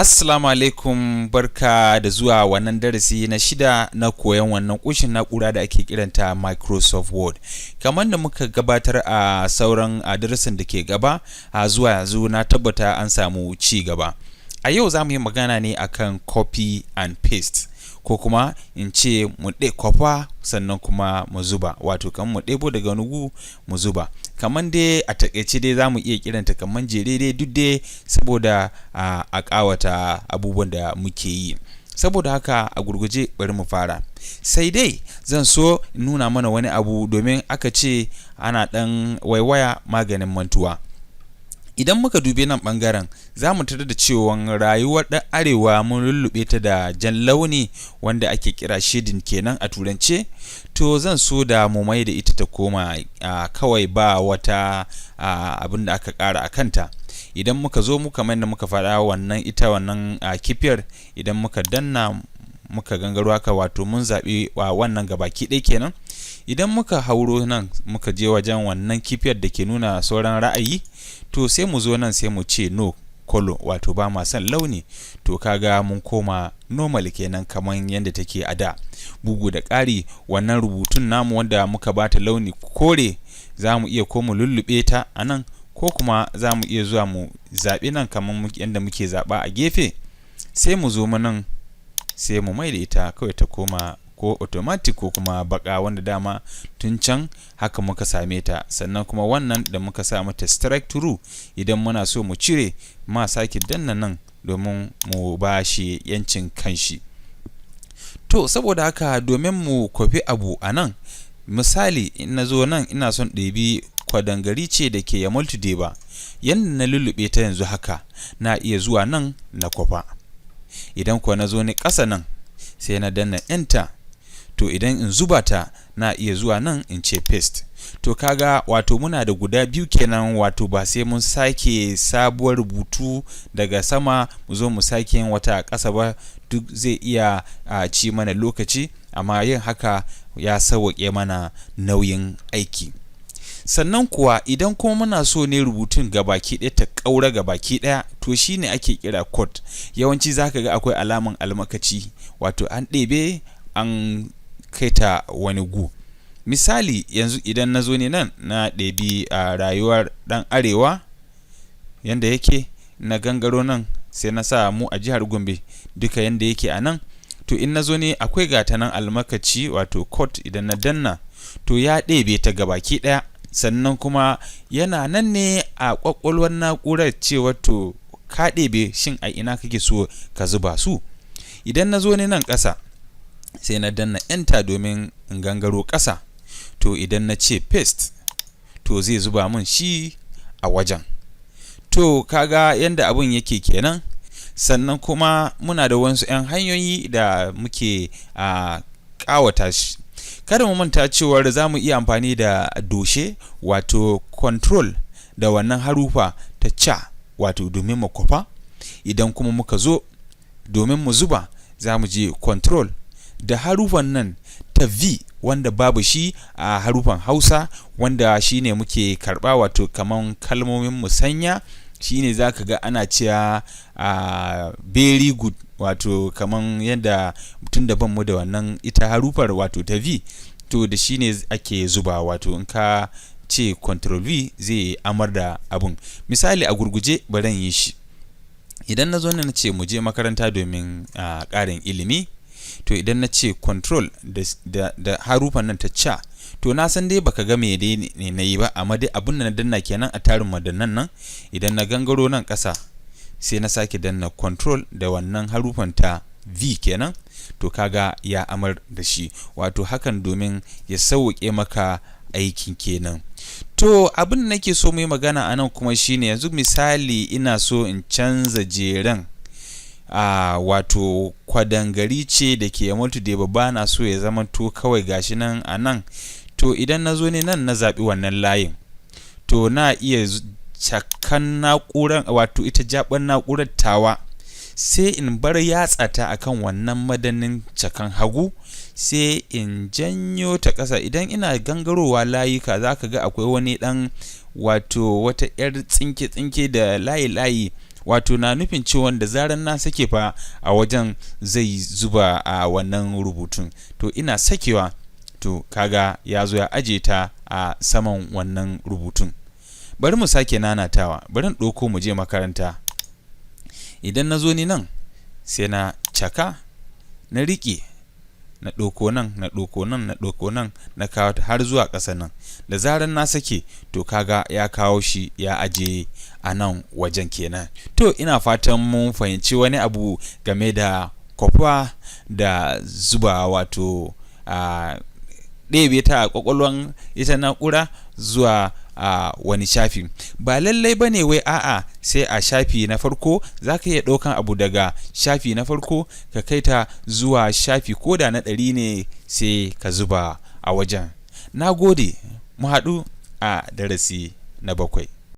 Assalamu alaikum, barka da zuwa wannan darasi na 6 na koyon wannan kushin na'ura da ake kiranta Microsoft Word. Kamar da muka gabatar a sauran darasin da ke gaba, zuwa yanzu na tabbata an samu ci gaba. A yau za mu yi magana ne akan copy and paste, ko kuma in ce mu kwafa sannan kuma mu zuba, wato kamar mu ɗebo daga nugu mu zuba. Kamar dai a takaice dai za mu iya kiranta kamar jere dai duk dai saboda a ƙawata abubuwan da muke yi. Saboda haka a gurguje bari mu fara. Sai dai zan so in nuna mana wani abu, domin aka ce ana ɗan waiwaya maganin mantuwa. Idan muka dubi nan ɓangaren, za mu tarar da cewa rayuwar ɗan arewa mun lullube ta da jan launi wanda ake kira shading kenan a turance. To zan so da mu mai da ita ta koma kawai ba wata abin da aka ƙara a kanta. Idan muka zo muka mai da muka faɗa wannan kifiyar, idan muka danna muka gangaro haka, wato mun zaɓi wannan gabaki ɗaya kenan. Idan muka hauro nan muka je wajen wannan kifiyar da ke nuna sauran ra'ayi, to sai mu zo nan sai mu ce no color, wato ba ma son launi. To kaga mun koma normal kenan kamar yadda take a da. Bugu da ƙari, wannan rubutun namu wanda muka bata launi kore, za mu iya ko mu lullube ta a nan, ko kuma za mu iya zuwa mu zaɓi nan kamar yadda muke zaɓa a gefe, sai mu zo nan sai mu mai da ita kawai ta koma ko automatic ko kuma baka, wanda dama tun can haka muka same ta. Sannan kuma wannan da muka sa mata strike through, idan muna so mu cire ma sake danna nan domin mu ba shi yancin kanshi. To saboda haka domin mu kwafi abu a nan, misali in na zo nan ina son ɗabi kwadangari ce da ke ya multide ba, yadda na lullube ta yanzu haka na iya zuwa nan na kwafa. Idan kuwa na zo ni ƙasa nan sai na danna enter, to idan in zuba ta na iya zuwa nan in ce paste. To kaga wato muna da guda biyu kenan, wato ba sai mun sake sabuwar rubutu daga sama mu zo mu sake yin wata a ƙasa ba, duk zai iya ci mana lokaci, amma yin haka ya sauwaƙe mana nauyin aiki. Sannan kuwa idan kuma muna so ne rubutun gabaki ɗaya ta ƙaura gabaki ɗaya, to shine ake kira code. Yawanci zaka ga akwai alaman almakaci, wato an ɗebe an kai ta wani gu. Misali yanzu idan na zo ne nan na ɗebi rayuwar ɗan arewa yanda yake, na gangaro nan sai na sa mu a jihar Gombe duka yanda yake a nan. To in na zo ne akwai gata nan almakaci, wato code, idan na danna to ya ɗebe ta gabaki ɗaya. Sannan kuma yana nan ne a ƙwaƙwalwar na'urar cewa to ka ɗebe shin a ina kake so ka zuba su. Idan na zo ne nan ƙasa sai na danna enter domin in gangaro ƙasa, to idan na ce paste, to zai zuba min shi a wajen. To kaga yanda abun yake kenan. Sannan kuma muna da wasu 'yan hanyoyi da muke ƙawata shi. Kada mu manta cewar za mu iya amfani da doshe, wato control da wannan harufa ta ca, wato domin mu kwafa. Idan kuma muka zo domin mu zuba, za mu je control da harufan nan ta V, wanda babu shi a harufan Hausa, wanda shine muke karɓa, wato kaman kalmomin musanya. Shine za ka ga ana cewa very good, wato kaman yadda tun da ban mu da wannan ita harufar wato ta V, to da shine ake zuba, wato in ka ce control V zai amar da abun. Misali a gurguje bari yi shi. Idan na zo na ce mu je makaranta domin ƙarin ilimi, to idan na ce control da harufan nan ta ca, to na san dai baka ga me dai ne na yi ba, amma dai abin da na danna kenan a tarin madannan nan. Idan na gangaro nan ƙasa sai na sake danna control da wannan harufan ta V kenan, to kaga ya amar da shi, wato hakan domin ya sauƙe maka aikin kenan. To abin da nake so mu yi magana a nan kuma shine, yanzu misali ina so in canza jeren, wato kwadangari ce da ke multide ba na so ya zama to kawai gashi nan a nan. To idan na zo ne nan na zaɓi wannan layin, to na iya cakan na'urar, wato ita jaɓar na'urar tawa, sai in bar yatsata akan wannan madannin cakan hagu, sai in janyo ta ƙasa. Idan ina gangarowa layuka, za ka ga akwai wani ɗan, wato wata 'yar tsinke-tsinke da layi-layi wato na nufin cewa da zaran na sake fa a wajen zai zuba a wannan rubutun. To ina sakewa, to kaga ya zo ya aje ta a saman wannan rubutun. Bari mu sake nanatawa, bari in ɗauko mu je makaranta. Idan na zo ni nan sai na caka, na riƙe, na ɗauko nan, na ɗauko nan, na ɗauko nan, na kawo ta har zuwa ƙasa nan. Da zaran na sake, to kaga ya kawo shi ya aje a nan wajen kenan. To ina fatan mun fahimci wani abu game da kwafa da zuba, wato ɗebe ta a ƙwaƙwalwan ita na'ura zuwa wani shafi. Ba lallai ba ne wai a'a sai a shafi na farko za ka iya ɗaukan abu daga shafi na farko ka kai ta zuwa shafi ko da na 100 ne sai ka zuba a wajen. Na gode, mu haɗu a darasi na 7.